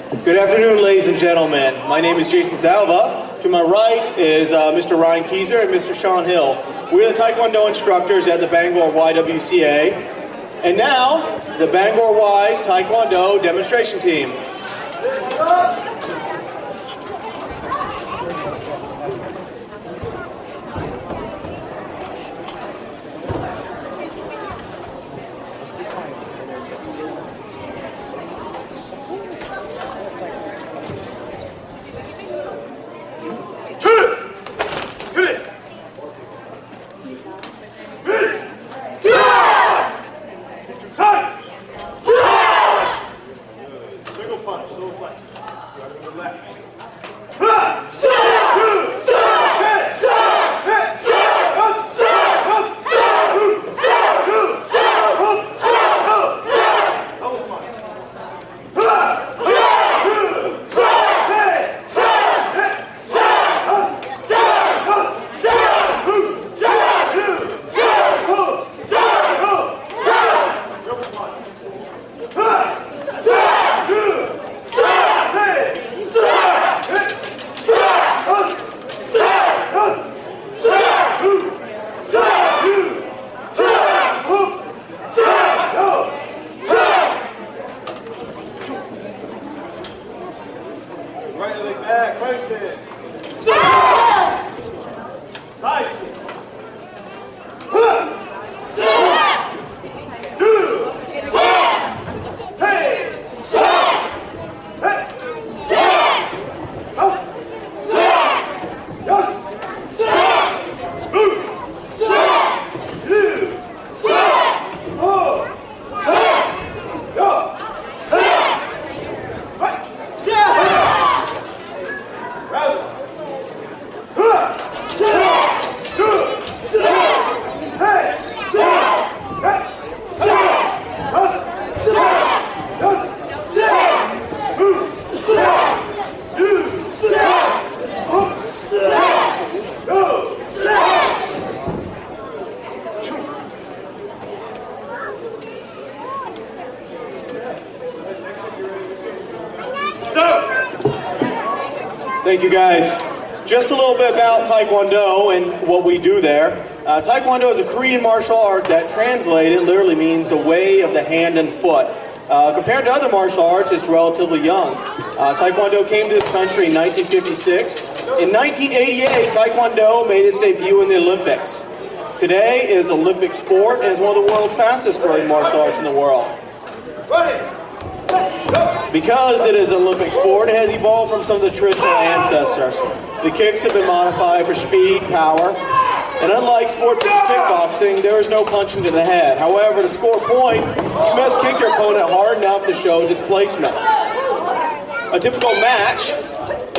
Good afternoon, ladies and gentlemen. My name is Jason Salva. To my right is Mr. Ryan Keyser and Mr. Sean Hill. We're the Taekwondo instructors at the Bangor YWCA. And now, the Bangor Y's Taekwondo demonstration team. Right leg back, right hand. Side. Thank you, guys. Just a little bit about Taekwondo and what we do there. Taekwondo is a Korean martial art that translated literally means the way of the hand and foot. Compared to other martial arts, it's relatively young. Taekwondo came to this country in 1956. In 1988, Taekwondo made its debut in the Olympics. Today it is an Olympic sport and is one of the world's fastest growing martial arts in the world. Because it is an Olympic sport, it has evolved from some of the traditional ancestors. The kicks have been modified for speed, power, and unlike sports such as kickboxing, there is no punching to the head. However, to score a point, you must kick your opponent hard enough to show displacement. A typical match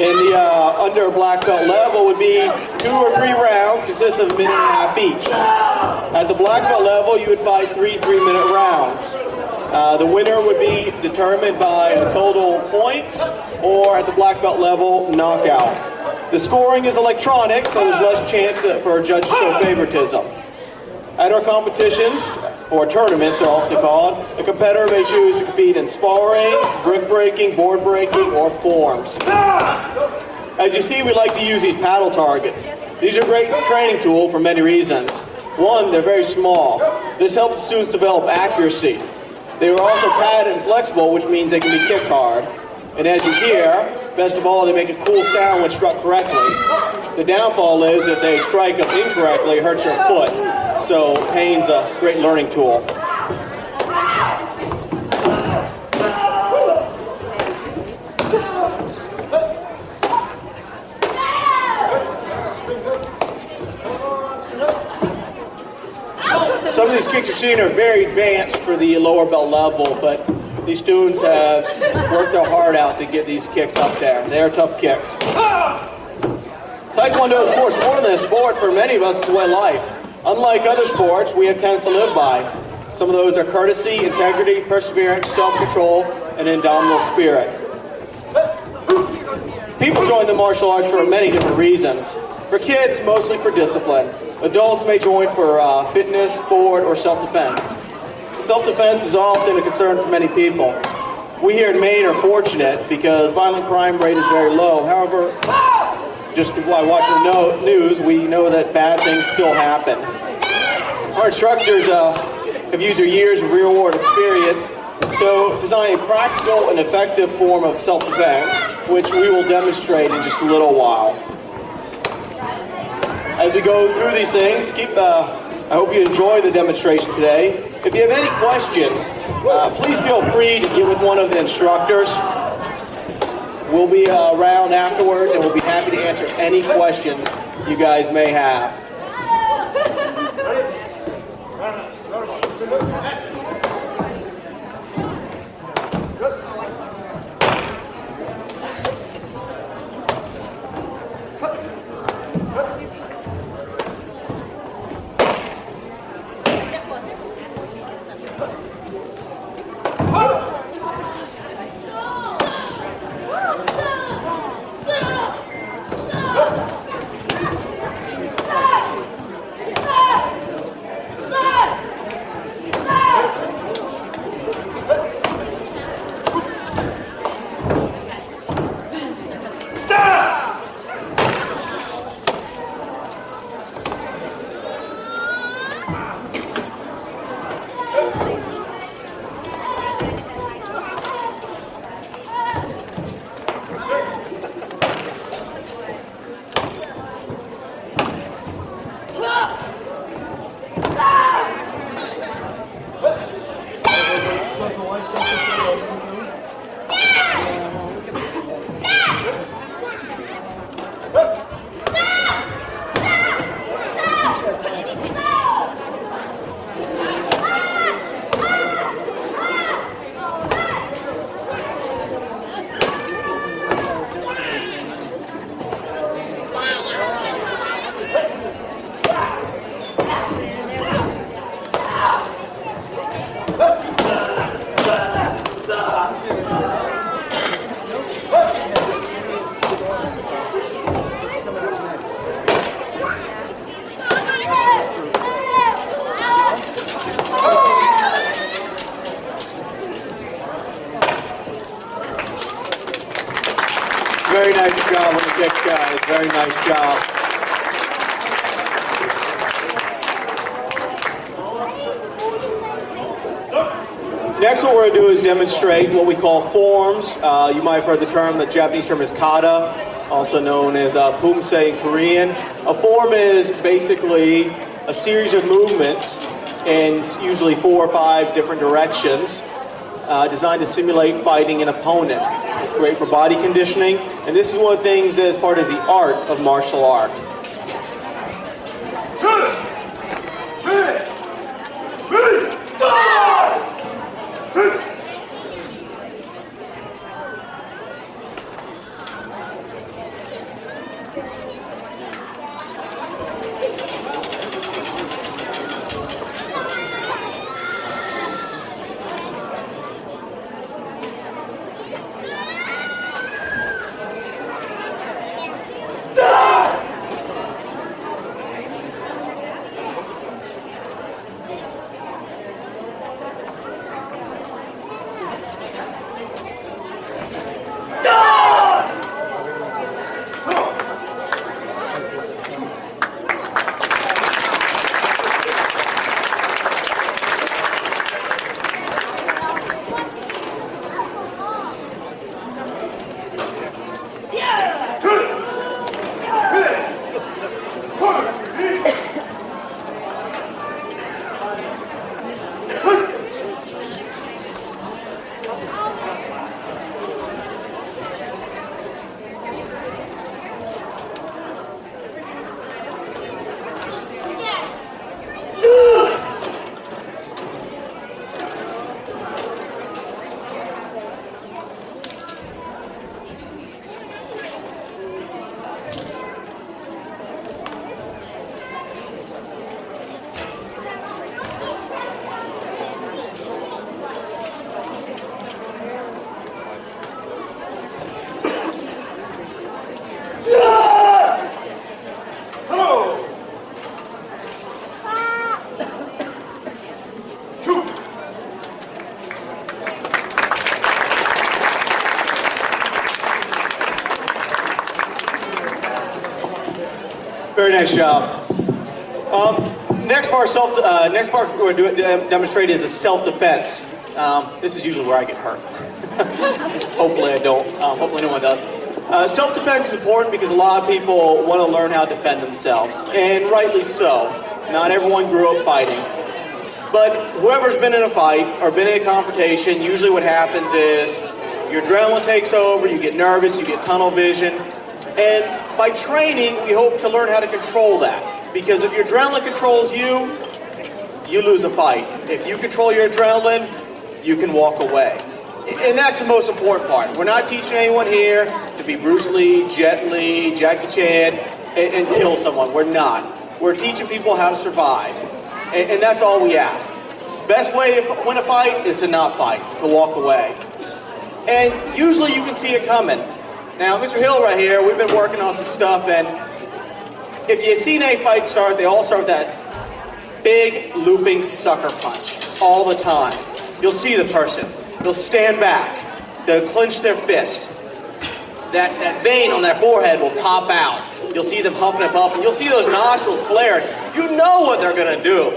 in the under black belt level would be 2 or 3 rounds, consisting of a minute and a half each. At the black belt level, you would fight 3 3-minute rounds. The winner would be determined by a total points, or at the black belt level, knockout. The scoring is electronic, so there's less chance for a judge to show favoritism. At our competitions, or tournaments are often called, a competitor may choose to compete in sparring, brick breaking, board breaking, or forms. As you see, we like to use these paddle targets. These are a great training tool for many reasons. One, they're very small. This helps the students develop accuracy. They are also padded and flexible, which means they can be kicked hard. And as you hear, best of all, they make a cool sound when struck correctly. The downfall is if they strike up incorrectly, it hurts your foot. So pain's a great learning tool. Some of these kicks you're seeing are very advanced for the lower belt level, but these students have worked their heart out to get these kicks up there. They're tough kicks. Taekwondo is, of course, more than a sport. For many of us, it's a way of life. Unlike other sports, we have tenets to live by. Some of those are courtesy, integrity, perseverance, self-control, and indomitable spirit. People join the martial arts for many different reasons. For kids, mostly for discipline. Adults may join for fitness, sport, or self-defense. Self-defense is often a concern for many people. We here in Maine are fortunate because violent crime rate is very low. However, just while watching the news, we know that bad things still happen. Our instructors have used their years of real-world experience to design a practical and effective form of self-defense, which we will demonstrate in just a little while. As we go through these things, I hope you enjoy the demonstration today. If you have any questions, please feel free to get with one of the instructors. We'll be around afterwards and we'll be happy to answer any questions you guys may have. Very nice job on the kicks, guys. Very nice job. Next, what we're going to do is demonstrate what we call forms. You might have heard the term, the Japanese term is kata, also known as pumse in Korean. A form is basically a series of movements in usually 4 or 5 different directions designed to simulate fighting an opponent. It's great for body conditioning, and this is one of the things that is part of the art of martial art. Very nice job. Next part we're going to demonstrate is a self-defense. This is usually where I get hurt. Hopefully I don't. Hopefully no one does. Self-defense is important because a lot of people want to learn how to defend themselves, and rightly so. Not everyone grew up fighting. But whoever's been in a fight or been in a confrontation, usually what happens is your adrenaline takes over, you get nervous, you get tunnel vision. And by training, we hope to learn how to control that. Because if your adrenaline controls you, you lose a fight. If you control your adrenaline, you can walk away. And that's the most important part. We're not teaching anyone here to be Bruce Lee, Jet Li, Jackie Chan, and kill someone. We're not. We're teaching people how to survive. And that's all we ask. Best way to win a fight is to not fight, to walk away. And usually you can see it coming. Now, Mr. Hill right here, we've been working on some stuff, and if you've seen a fight start, they all start with that big looping sucker punch all the time. You'll see the person. They'll stand back. They'll clench their fist. That vein on their forehead will pop out. You'll see them huffing and puffing. You'll see those nostrils flaring. You know what they're going to do.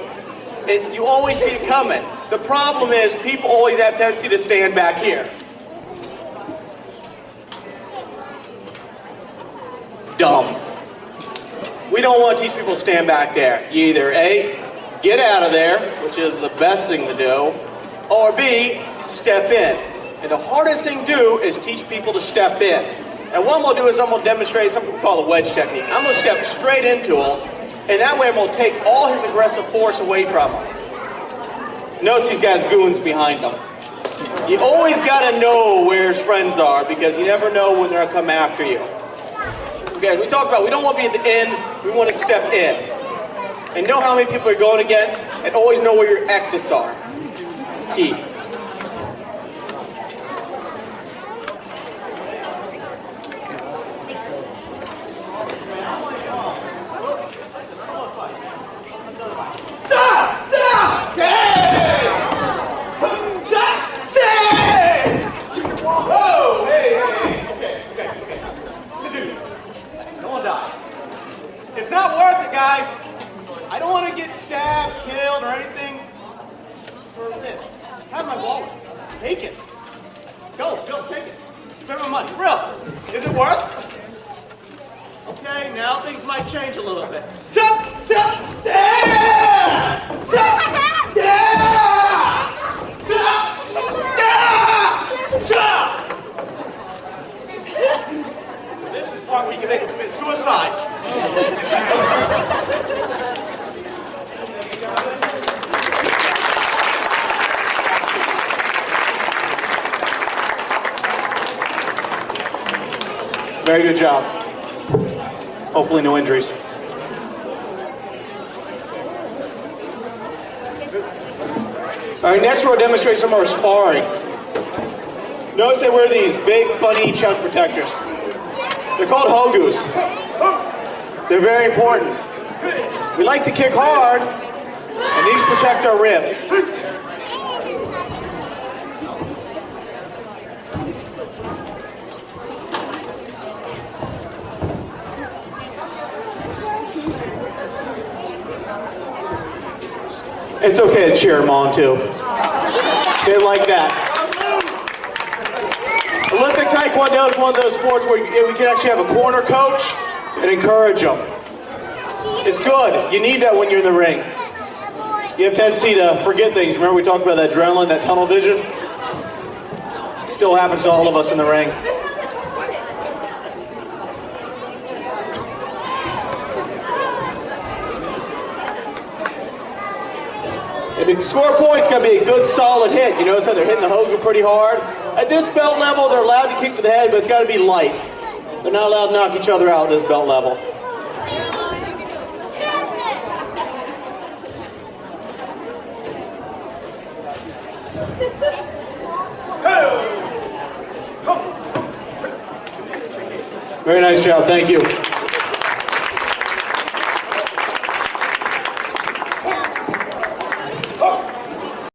And you always see it coming. The problem is people always have a tendency to stand back here. Dumb. We don't want to teach people to stand back there. You either A, get out of there, which is the best thing to do, or B, step in. And the hardest thing to do is teach people to step in. And what I'm going to do is I'm going to demonstrate something we call the wedge technique. I'm going to step straight into him, and that way I'm going to take all his aggressive force away from him. Notice he's got his goons behind him. You always got to know where his friends are because you never know when they're going to come after you. Okay, as we talked about, we don't want to be at the end, we want to step in. And know how many people you're going against, and always know where your exits are. Key. It's not worth it, guys. I don't want to get stabbed, killed, or anything for this. Have my wallet. Take it. Go, take it. Spend my money. Real. Is it worth it? Okay, now things might change a little bit. This is the part where you can make it commit suicide. Very good job. Hopefully no injuries. All right, next we'll demonstrate some of our sparring. Notice they wear these big, funny chest protectors. They're called hogus. They're very important. We like to kick hard, and these protect our ribs. It's okay to cheer them on, too. They like that. Olympic TaeKwonDo is one of those sports where we can actually have a corner coach and encourage them. It's good. You need that when you're in the ring. You have a tendency to forget things. Remember we talked about that adrenaline, that tunnel vision? Still happens to all of us in the ring. And to score points, got to be a good, solid hit. You notice how they're hitting the hogu pretty hard? At this belt level, they're allowed to kick to the head, but it's got to be light. They're not allowed to knock each other out at this belt level. Very nice job. Thank you.